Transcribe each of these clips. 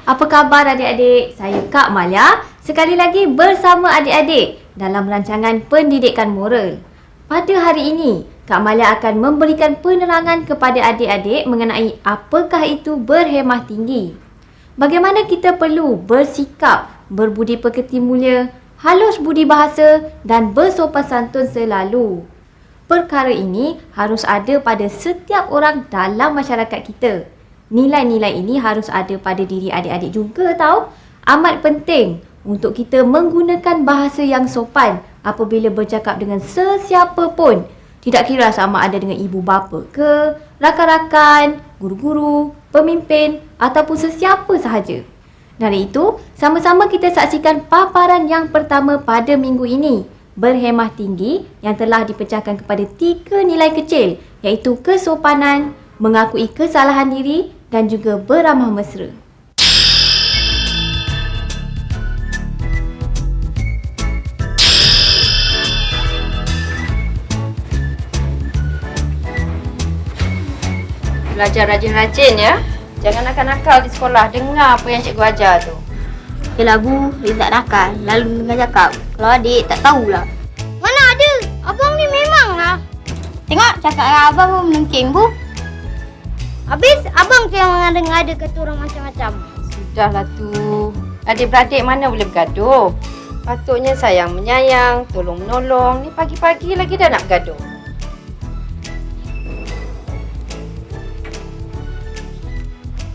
Apa khabar adik-adik? Saya Kak Malia, sekali lagi bersama adik-adik dalam rancangan Pendidikan Moral. Pada hari ini, Kak Malia akan memberikan penerangan kepada adik-adik mengenai apakah itu berhemah tinggi. Bagaimana kita perlu bersikap, berbudi pekerti mulia, halus budi bahasa dan bersopan santun selalu. Perkara ini harus ada pada setiap orang dalam masyarakat kita. Nilai-nilai ini harus ada pada diri adik-adik juga tahu. Amat penting untuk kita menggunakan bahasa yang sopan apabila bercakap dengan sesiapa pun. Tidak kira sama ada dengan ibu bapa ke, rakan-rakan, guru-guru, pemimpin ataupun sesiapa sahaja. Dari itu, sama-sama kita saksikan paparan yang pertama pada minggu ini. Berhemah tinggi yang telah dipecahkan kepada 3 nilai kecil, iaitu kesopanan, mengakui kesalahan diri dan juga beramah mesra. Belajar rajin-rajin ya. Jangan nakal-nakal di sekolah. Dengar apa yang cikgu ajar tu. Yelah Bu, dia tak nakal. Lalu dengar cakap. Kalau adik tak tahulah. Mana ada? Abang ni memang lah. Tengok cakap dengan abang pun menengking Bu. Habis abang tu yang mengada-ngada kata orang macam-macam. Sudahlah tu. Adik-beradik mana boleh bergaduh. Patutnya sayang menyayang, tolong menolong. Ni pagi-pagi lagi dah nak bergaduh.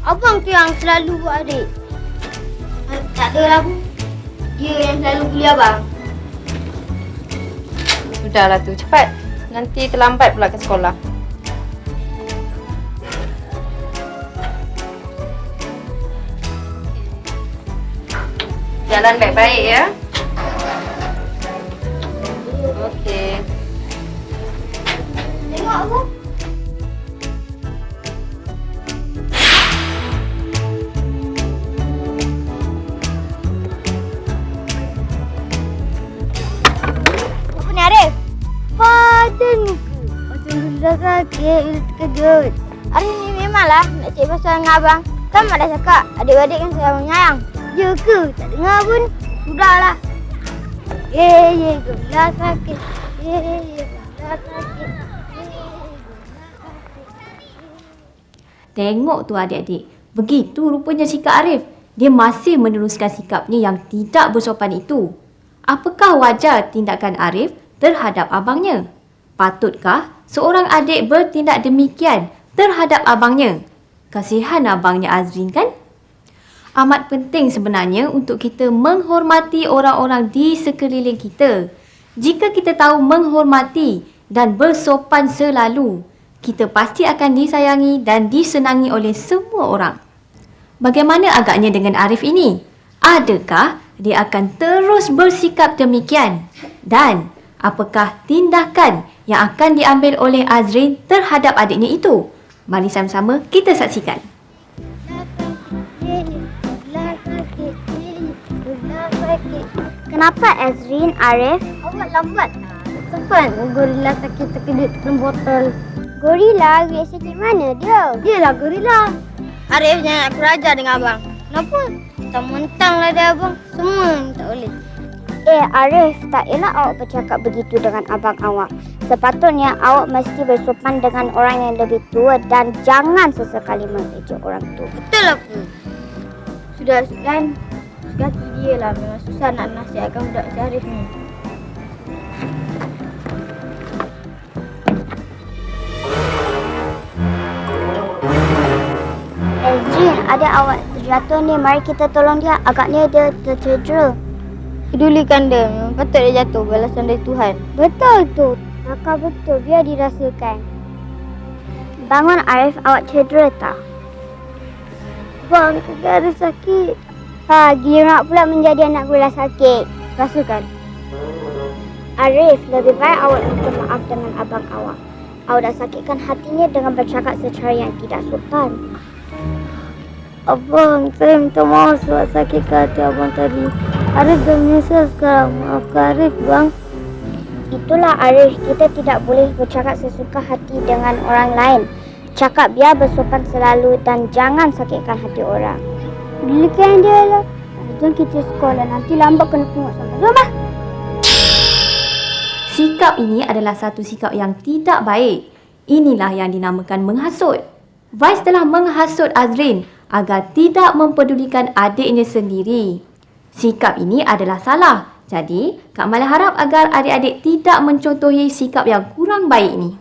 Abang tu yang selalu buat adik. Tak adalah Bu. Dia yang selalu bully abang. Sudahlah tu, cepat. Nanti terlambat pula ke sekolah. Jalan baik-baik ya. Okey. Tengok Bu. Apa ni Arif? Padan muka. Macam dah sakit, terkejut. Arif ni memanglah nak cek pasal dengan abang. Kan mak dah cakap adik-adik kan sayang menyayang. Ya ke? Tak dengar pun. Sudahlah. Gelah sakit. Gelah sakit. Tengok tu adik-adik. Begitu rupanya sikap Arif. Dia masih meneruskan sikapnya yang tidak bersopan itu. Apakah wajar tindakan Arif terhadap abangnya? Patutkah seorang adik bertindak demikian terhadap abangnya? Kasihan abangnya Azrin kan? Amat penting sebenarnya untuk kita menghormati orang-orang di sekeliling kita. Jika kita tahu menghormati dan bersopan selalu, kita pasti akan disayangi dan disenangi oleh semua orang. Bagaimana agaknya dengan Arif ini? Adakah dia akan terus bersikap demikian? Dan apakah tindakan yang akan diambil oleh Azrin terhadap adiknya itu? Mari sama-sama kita saksikan. Kenapa Azrin, Arif? Awak lambat. Cepat gorila sakit terkedut dalam botol. Gorila? Gorila sakit mana dia? Dialah gorila. Arif jangan aku raja dengan abang. Kenapa? Mentang-mentang lah dia abang. Semua tak boleh. Arif, tak elak awak bercakap begitu dengan abang awak. Sepatutnya awak mesti bersopan dengan orang yang lebih tua dan jangan sesekali mengejek orang tua. Betul apa? Sudah kan? Ganti dia lah. Memang susah nak nasihatkan budak si Arif ni. Azrin, ada awak terjatuh ni. Mari kita tolong dia. Agaknya dia tercedera. Pedulikan dia. Memang patut dia jatuh. Balasan dari Tuhan. Betul tu. Maka betul. Biar dirasakan. Bangun Arif. Awak cedera tak? Bang, tak ada sakit. Giliran pula menjadi anak gula sakit. Rasakan. Arif, lebih baik awak minta maaf dengan abang awak. Awak dah sakitkan hatinya dengan bercakap secara yang tidak sopan. Abang, saya minta maaf sebab sakitkan hati abang tadi. Arif dah menyesal sekarang. Maafkan Arif, bang. Itulah Arif, kita tidak boleh bercakap sesuka hati dengan orang lain. Cakap biar bersopan selalu dan jangan sakitkan hati orang. Belikan dia lah. Jom kita sekolah, nanti lambat kena pungut sama. Jom lah. Sikap ini adalah satu sikap yang tidak baik. Inilah yang dinamakan menghasut. Vais telah menghasut Azrin agar tidak mempedulikan adiknya sendiri. Sikap ini adalah salah. Jadi, Kak Malia harap agar adik-adik tidak mencontohi sikap yang kurang baik ini.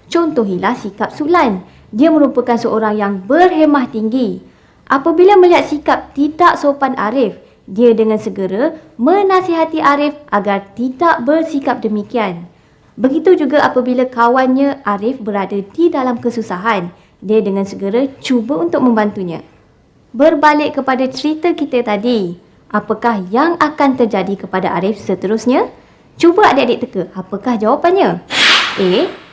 Contohilah sikap Sulan. Dia merupakan seorang yang berhemah tinggi. Apabila melihat sikap tidak sopan Arif, dia dengan segera menasihati Arif agar tidak bersikap demikian. Begitu juga apabila kawannya Arif berada di dalam kesusahan, dia dengan segera cuba untuk membantunya. Berbalik kepada cerita kita tadi, apakah yang akan terjadi kepada Arif seterusnya? Cuba adik-adik teka, apakah jawapannya? A.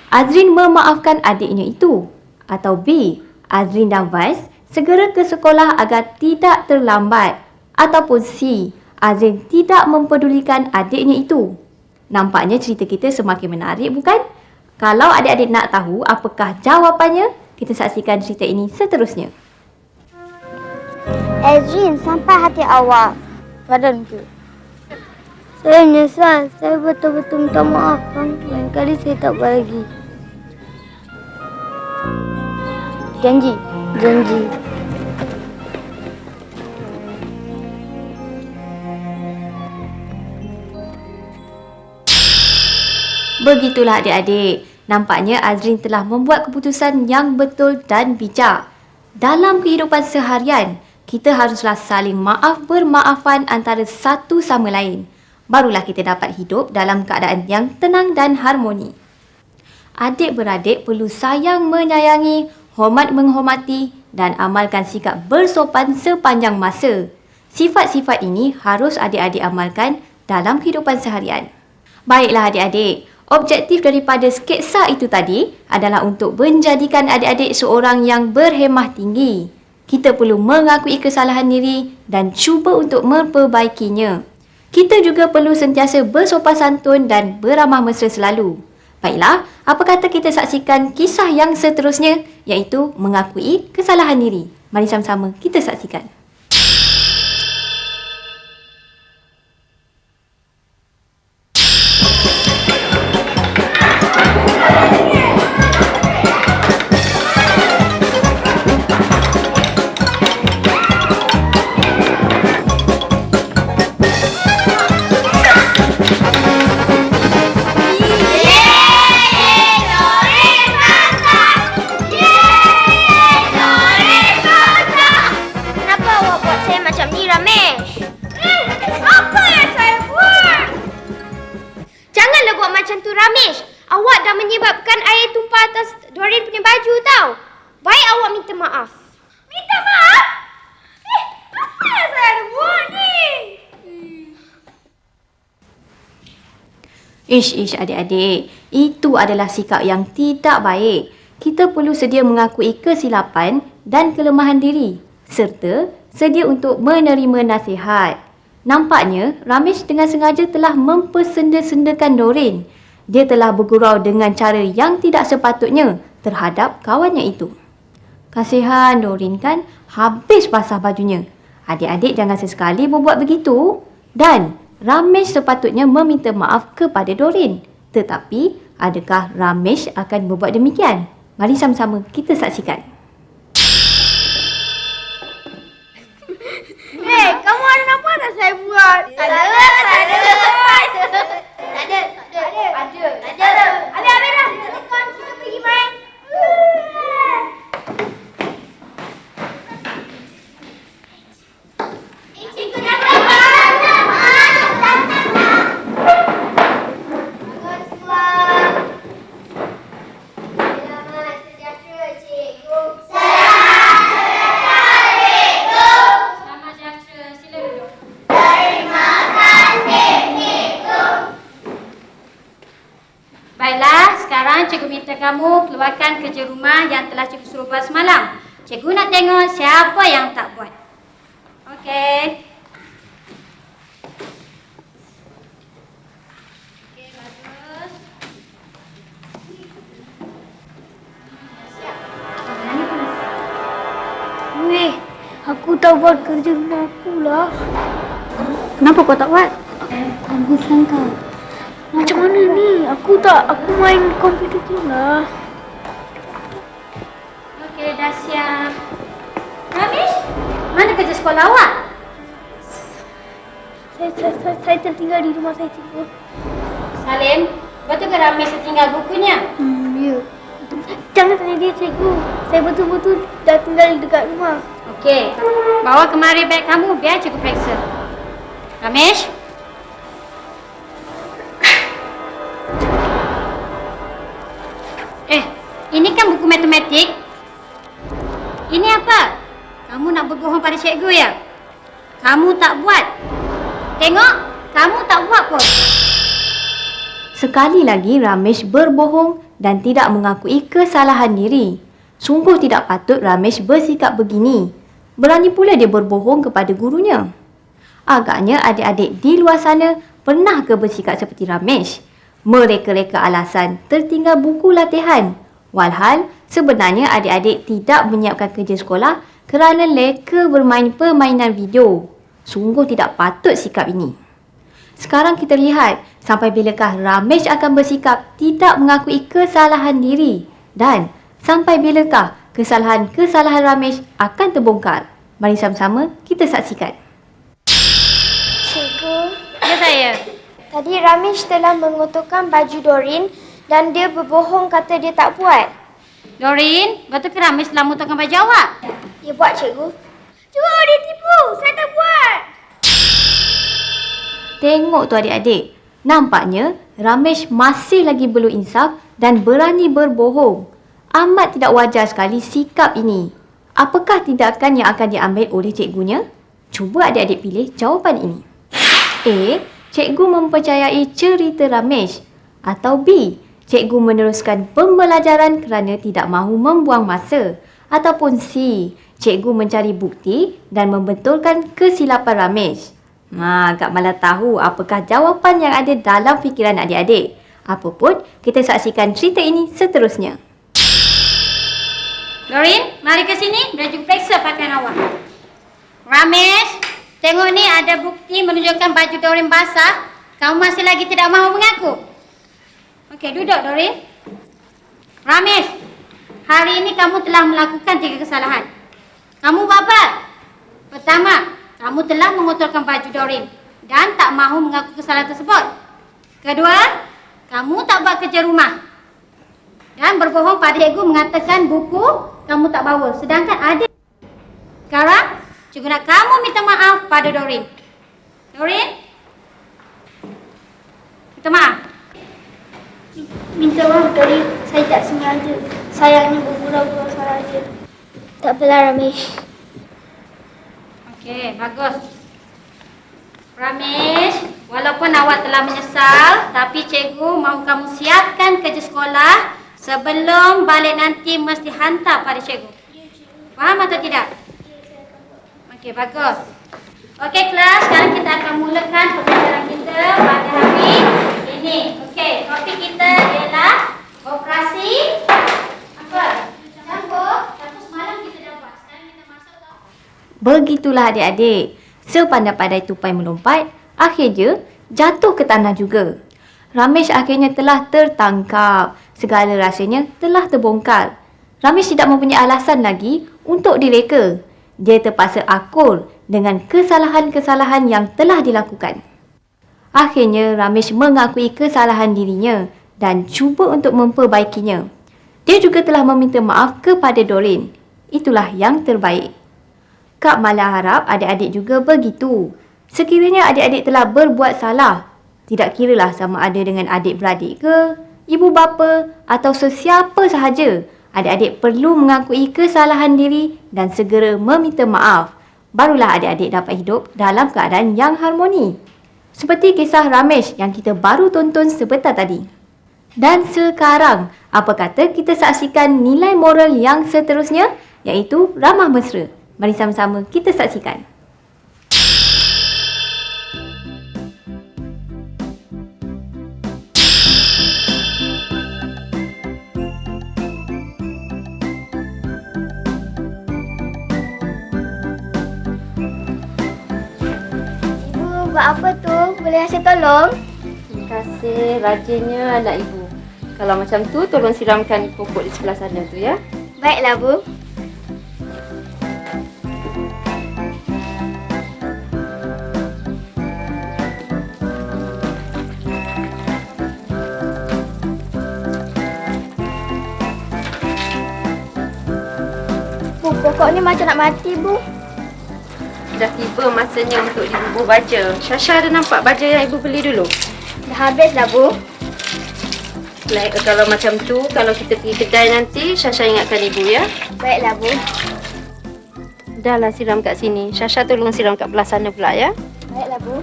Azrin memaafkan adiknya itu. Atau B. Azrin dan Vais segera ke sekolah agar tidak terlambat. Ataupun C. Azrin tidak mempedulikan adiknya itu. Nampaknya cerita kita semakin menarik, bukan? Kalau adik-adik nak tahu apakah jawapannya, kita saksikan cerita ini seterusnya. Azrin, sampai hati awak. Badan ke? Saya menyesal. Saya betul-betul minta maaf, bang. Lain kali saya tak buat lagi. Janji. Janji. Begitulah adik-adik. Nampaknya Azrin telah membuat keputusan yang betul dan bijak. Dalam kehidupan seharian, kita haruslah saling maaf bermaafan antara satu sama lain. Barulah kita dapat hidup dalam keadaan yang tenang dan harmoni. Adik-beradik perlu sayang menyayangi, hormat menghormati dan amalkan sikap bersopan sepanjang masa. Sifat-sifat ini harus adik-adik amalkan dalam kehidupan seharian. Baiklah adik-adik, objektif daripada sketsa itu tadi adalah untuk menjadikan adik-adik seorang yang berhemah tinggi. Kita perlu mengakui kesalahan diri dan cuba untuk memperbaikinya. Kita juga perlu sentiasa bersopan santun dan beramah mesra selalu. Baiklah, apa kata kita saksikan kisah yang seterusnya, iaitu mengakui kesalahan diri. Mari sama-sama kita saksikan. Awak dah menyebabkan air tumpah atas Doreen punya baju tau. Baik awak minta maaf. Minta maaf? Apa yang saya ada buat ni? Ish adik-adik, itu adalah sikap yang tidak baik. Kita perlu sedia mengakui kesilapan dan kelemahan diri serta sedia untuk menerima nasihat. Nampaknya Ramesh dengan sengaja telah mempersenda-sendakan Doreen. Dia telah bergurau dengan cara yang tidak sepatutnya terhadap kawannya itu. Kasihan Doreen kan, habis basah bajunya. Adik-adik jangan sesekali berbuat begitu. Dan Ramesh sepatutnya meminta maaf kepada Doreen. Tetapi, adakah Ramesh akan berbuat demikian? Mari sama-sama kita saksikan. Hei, kamu ada nampak tak saya buat? Ada. Habis dah. Kita pergi main. Cikgu dah datang. Bagus semua. Selamat sejahtera, cikgu. Selamat sejahtera, cikgu. rumah yang telah cikgu suruh buat semalam. Cikgu nak tengok siapa yang tak buat. Okey. Okey, bagus. Weh, aku tak buat kerja rumah aku lah. Kenapa kau tak buat? Baguslah kau. Macam mana ni? Aku main komputer game lah. Okey, dah siap. Ramesh, mana kerja sekolah awak? Saya tertinggal di rumah saya, cikgu. Salim, betul ke Ramesh tertinggal bukunya? Ya. Jangan tanya dia, cikgu. Saya betul-betul dah tinggal dekat rumah. Okey, bawa kemari beg kamu biar cikgu periksa. Ramesh? Ini kan buku matematik. Ini apa? Kamu nak berbohong pada cikgu ya? Kamu tak buat. Tengok, kamu tak buat pun. Sekali lagi Ramesh berbohong dan tidak mengakui kesalahan diri. Sungguh tidak patut Ramesh bersikap begini. Berani pula dia berbohong kepada gurunya. Agaknya adik-adik di luar sana pernah ke bersikap seperti Ramesh? Mereka-reka alasan tertinggal buku latihan. Walhal sebenarnya adik-adik tidak menyiapkan kerja sekolah kerana leka bermain permainan video. Sungguh tidak patut sikap ini. Sekarang kita lihat sampai bilakah Ramesh akan bersikap tidak mengakui kesalahan diri dan sampai bilakah kesalahan-kesalahan Ramesh akan terbongkar. Mari sama-sama kita saksikan. Cikgu, Ya saya. tadi Ramesh telah mengotorkan baju Doreen dan dia berbohong kata dia tak buat. Doreen, betul ke Ramesh telah mutahkan baju awak? Dia buat, cikgu. Cikgu, dia tipu. Saya tak buat. Tengok tu adik-adik. Nampaknya Ramesh masih lagi belum insaf dan berani berbohong. Amat tidak wajar sekali sikap ini. Apakah tindakan yang akan diambil oleh cikgunya? Cuba adik-adik pilih jawapan ini. A. Cikgu mempercayai cerita Ramesh. Atau B. Cikgu meneruskan pembelajaran kerana tidak mahu membuang masa. Ataupun C. Cikgu mencari bukti dan membetulkan kesilapan Ramesh. Agak malah tahu apakah jawapan yang ada dalam fikiran adik-adik. Apapun, kita saksikan cerita ini seterusnya. Doreen, mari ke sini. Biar cikgu periksa pakaian awak. Ramesh, tengok ni ada bukti menunjukkan baju Doreen basah. Kamu masih lagi tidak mahu mengaku. Okey, duduk Doreen. Ramesh, hari ini kamu telah melakukan 3 kesalahan. Kamu buat apa? Pertama, kamu telah mengotorkan baju Doreen dan tak mahu mengaku kesalahan tersebut. Kedua, kamu tak buat kerja rumah dan berbohong pada cikgu mengatakan buku kamu tak bawa. Sedangkan ada. Sekarang, cikgu nak kamu minta maaf pada Doreen. Doreen? Minta maaf. Minta maaf, Doreen. Saya tak sengaja. Saya hanya bergurau-gurau sahaja. Tak apalah, Ramesh. Okey, bagus. Ramesh, walaupun awak telah menyesal, tapi cikgu mahu kamu siapkan kerja sekolah sebelum balik nanti mesti hantar pada cikgu. Faham atau tidak? Okey, bagus. Okey, kelas, sekarang kita akan mulakan pembelajaran kita pada hari ini. Okey, topik kita ialah operasi apa? Campur. Campur semalam kita dah buat. Sekarang kita masuk ke Begitulah adik-adik. Sepandai-pandai tupai melompat, akhirnya jatuh ke tanah juga. Ramesh akhirnya telah tertangkap. Segala rahsianya telah terbongkar. Ramesh tidak mempunyai alasan lagi untuk direka. Dia terpaksa akur dengan kesalahan-kesalahan yang telah dilakukan. Akhirnya Ramesh mengakui kesalahan dirinya dan cuba untuk memperbaikinya. Dia juga telah meminta maaf kepada Doreen. Itulah yang terbaik. Kak Mala harap adik-adik juga begitu. Sekiranya adik-adik telah berbuat salah, tidak kiralah sama ada dengan adik-beradik ke, ibu bapa atau sesiapa sahaja, adik-adik perlu mengakui kesalahan diri dan segera meminta maaf. Barulah adik-adik dapat hidup dalam keadaan yang harmoni. Seperti kisah Ramesh yang kita baru tonton sebentar tadi. Dan sekarang, apa kata kita saksikan nilai moral yang seterusnya, iaitu ramah mesra. Mari sama-sama kita saksikan. Ibu, buat apa tu? Boleh saya tolong? Terima kasih rajinnya anak ibu. Kalau macam tu, tolong siramkan pokok di sebelah sana tu ya. Baiklah, Bu. Bu, pokok ni macam nak mati, Bu. Dah tiba masanya untuk dibubuh baja. Syasha ada nampak baja yang ibu beli dulu? Dah habis dah, Bu. Kalau macam tu, kalau kita pergi kedai nanti, Syasha ingatkan ibu ya. Baiklah, Bu. Dahlah siram kat sini. Syasha tolong siram kat belah sana pula ya. Baiklah, Bu.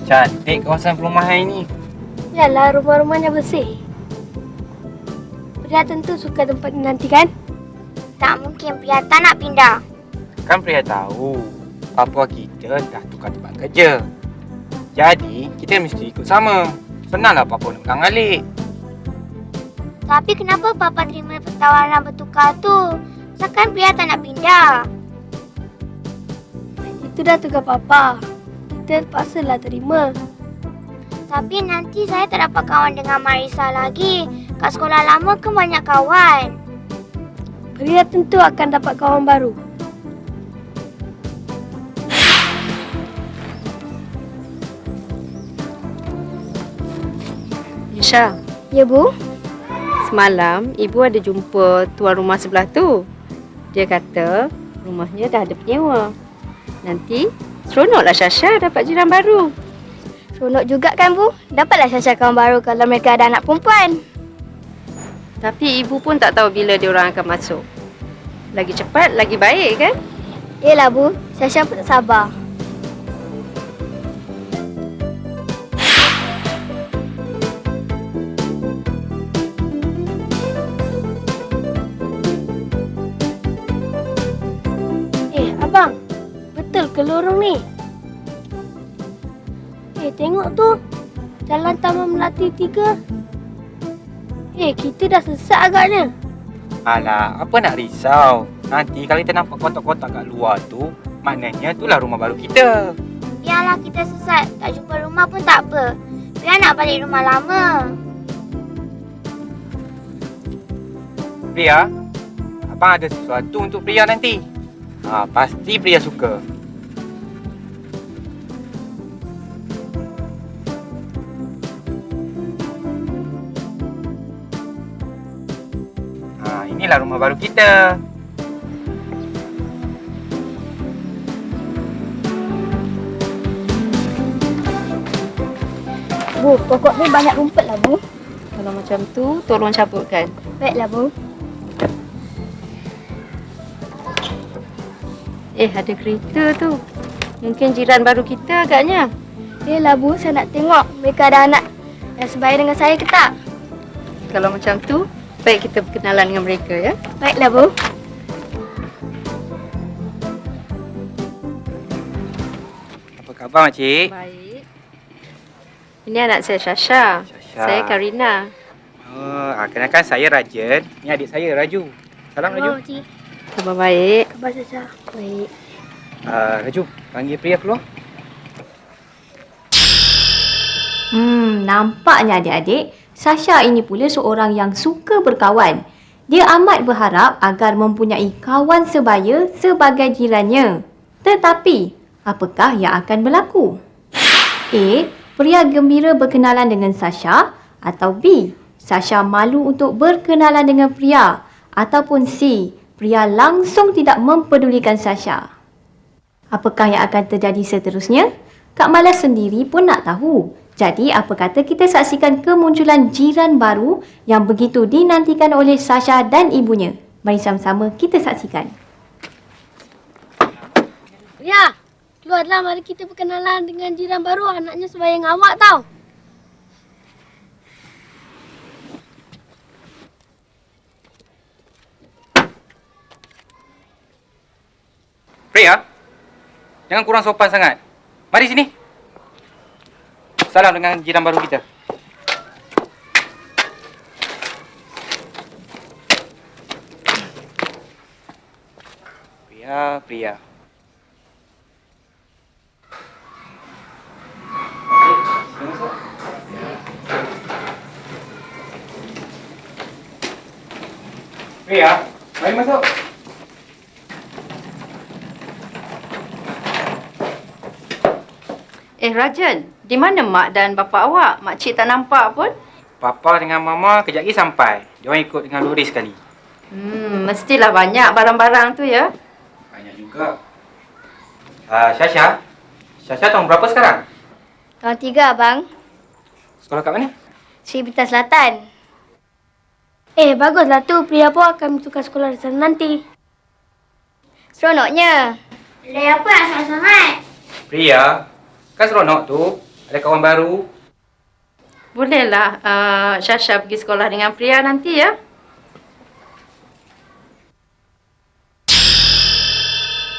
Cantik kawasan perumahan ini. Yalah, rumah-rumahnya bersih. Pria tentu suka tempat ini nanti kan? Tak mungkin Pria tak nak pindah. Kan Pria tahu papa kita dah tukar tempat kerja. Jadi kita mesti ikut sama. Senanglah papa nak pegang alik. Tapi kenapa Papa terima tawaran bertukar tu? Sekarang Pria tak nak pindah. Itu dah tugas Papa. Kita terpaksalah terima. Tapi nanti saya tak dapat kawan dengan Marisa lagi. Kat sekolah lama kan banyak kawan. Pria tentu akan dapat kawan baru. Syasha, Ya, Bu? semalam ibu ada jumpa tuan rumah sebelah tu. Dia kata rumahnya dah ada penyewa. Nanti seronoklah Syasha dapat jiran baru. Seronok juga kan, Bu? Dapatlah Syasha kawan baru kalau mereka ada anak perempuan. Tapi ibu pun tak tahu bila dia orang akan masuk. Lagi cepat, lagi baik kan? Yelah, Bu. Syasha pun tak sabar. Abang, betul ke lorong ni? Tengok tu. Jalan Taman Melati 3. Kita dah sesat agaknya. Alah, apa nak risau? Nanti kalau kita nampak kotak-kotak kat luar tu, maknanya itulah rumah baru kita. Biarlah kita sesat. Tak jumpa rumah pun tak apa. Biar nak balik rumah lama. Pria, abang ada sesuatu untuk Pria nanti. Pasti Pria suka. Inilah rumah baru kita. Bu, pokok ni banyak rumput lah, Bu. Kalau macam tu, tolong cabutkan. Baiklah, Bu. Ada kereta tu. Mungkin jiran baru kita agaknya. Yelah, Bu. Saya nak tengok mereka ada anak yang sebaya dengan saya ke tak. Kalau macam tu, baik kita berkenalan dengan mereka ya. Baiklah, Bu. Apa khabar, Makcik? Baik. Ini anak saya Syasha. Saya Karina. Kenalkan saya Rajan. Ini adik saya Raju. Salam Raju. Cik. Khabar baik. Khabar Syasha. Baik. Raju, panggil Pria keluar. Nampaknya adik-adik, Syasha ini pula seorang yang suka berkawan. Dia amat berharap agar mempunyai kawan sebaya sebagai jirannya. Tetapi, apakah yang akan berlaku? A. Pria gembira berkenalan dengan Syasha. Atau B. Syasha malu untuk berkenalan dengan Pria. Ataupun C. Pria langsung tidak mempedulikan Syasha. Apakah yang akan terjadi seterusnya? Kak Mala sendiri pun nak tahu. Jadi, apa kata kita saksikan kemunculan jiran baru yang begitu dinantikan oleh Sasha dan ibunya. Mari sama-sama kita saksikan. Ya, keluarlah mari kita berkenalan dengan jiran baru. Anaknya sebayang awak tau. Priya, jangan kurang sopan sangat. Mari sini. Salam dengan jiran baru kita. Priya. Priya, mari masuk. Rajan, di mana mak dan bapa awak? Makcik tak nampak pun. Papa dengan Mama kejap lagi sampai. Diorang ikut dengan lori sekali. Mestilah banyak barang-barang tu ya. Banyak juga. Sasha tahun berapa sekarang? Tahun 3 abang. Sekolah kat mana? Sri Bintang Selatan. Baguslah tu. Priya pun akan tukar sekolah di sana nanti. Seronoknya. Apa yang sangat-sangat? Priya, kan seronok tu. Ada kawan baru. Bolehlah Sasha pergi sekolah dengan Priya nanti ya.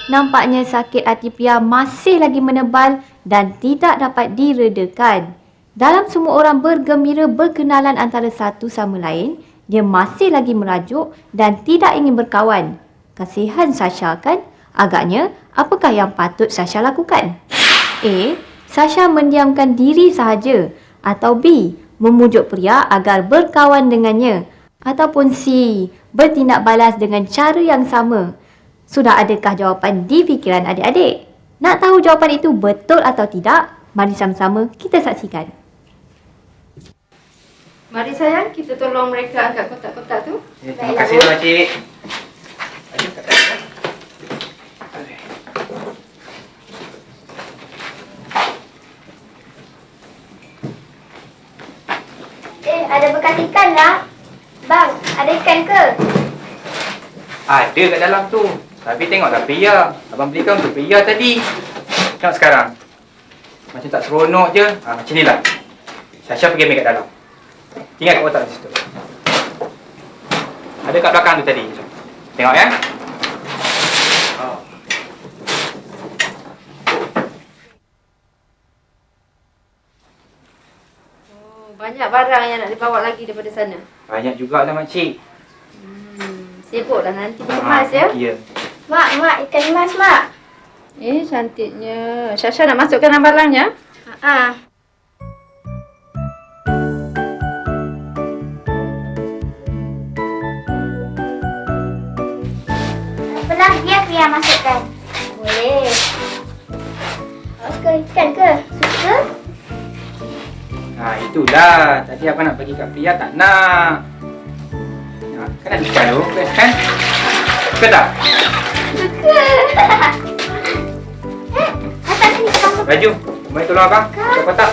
Nampaknya sakit hati Priya masih lagi menebal dan tidak dapat diredakan. Dalam semua orang bergembira berkenalan antara satu sama lain, dia masih lagi merajuk dan tidak ingin berkawan. Kasihan Sasha kan? Agaknya, apakah yang patut Sasha lakukan? A. Sasha mendiamkan diri sahaja. Atau B. Memujuk Priya agar berkawan dengannya. Ataupun C. Bertindak balas dengan cara yang sama. Sudah adakah jawapan di fikiran adik-adik? Nak tahu jawapan itu betul atau tidak? Mari sama-sama kita saksikan. Mari sayang, kita tolong mereka angkat kotak-kotak tu. Terima kasih tu Makcik. Ada bekas ikan lah. Bang, ada ikan ke? Ada kat dalam tu. Tapi tengoklah Priya. Abang belikan untuk Priya tadi. Tengok sekarang. Macam tak seronok je. Macam ni lah. Sasha pergi ambil kat dalam. Tinggal kat kotak di situ. Ada kat belakang tu tadi. Tengok ya. Banyak barang yang nak dibawa lagi daripada sana. Banyak jugalah Makcik. Sibuklah nanti dikemas ya. Ya. Mak, ikan emas, Mak. Cantiknya. Sasha nak masukkan barangnya? Apalah, biar Priya masukkan. Boleh. Suka ikan ke? Suka? Itulah. Tadi abang nak bagi kat Priya tak nak. Kan ada ikan tu, kan? Suka tak? Suka. Atas sini kamu. Baju, mari tolong abang. Buka kotak.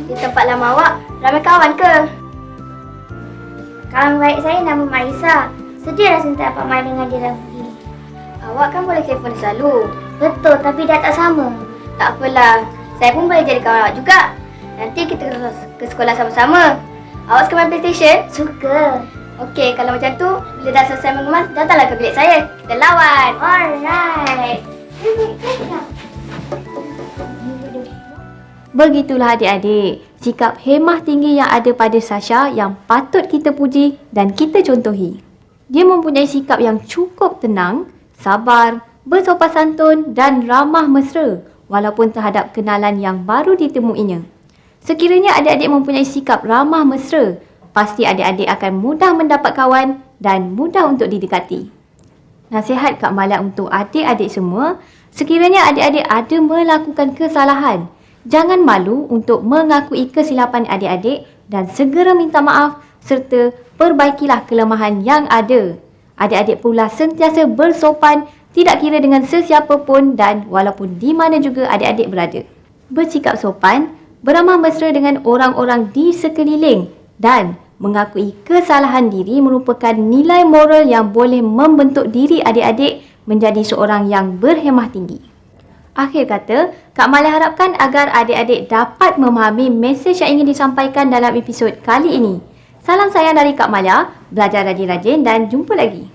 Di tempat lama awak, ramai kawan ke? Kawan baik saya nama Marisa. Sedih rasa tak dapat main dengan dia lagi. Awak kan boleh telefon selalu. Betul, tapi dah tak sama. Tak apalah, saya pun boleh jadi kawan awak juga. Nanti kita ke sekolah sama-sama. Awak suka main PlayStation? Suka. Okey, kalau macam tu, bila dah selesai mengemas, datanglah ke bilik saya. Kita lawan. Alright. Begitulah adik-adik, sikap hemah tinggi yang ada pada Sasha yang patut kita puji dan kita contohi. Dia mempunyai sikap yang cukup tenang, sabar, bersopan santun dan ramah mesra walaupun terhadap kenalan yang baru ditemuinya. Sekiranya adik-adik mempunyai sikap ramah mesra, pasti adik-adik akan mudah mendapat kawan dan mudah untuk didekati. Nasihat Kak Malia untuk adik-adik semua, sekiranya adik-adik ada melakukan kesalahan, jangan malu untuk mengakui kesilapan adik-adik dan segera minta maaf serta perbaikilah kelemahan yang ada. Adik-adik pula sentiasa bersopan, tidak kira dengan sesiapa pun dan walaupun di mana juga adik-adik berada. Bersikap sopan, beramah mesra dengan orang-orang di sekeliling dan mengakui kesalahan diri merupakan nilai moral yang boleh membentuk diri adik-adik menjadi seorang yang berhemah tinggi. Akhir kata, Kak Malia harapkan agar adik-adik dapat memahami mesej yang ingin disampaikan dalam episod kali ini. Salam sayang dari Kak Malia, belajar rajin-rajin dan jumpa lagi.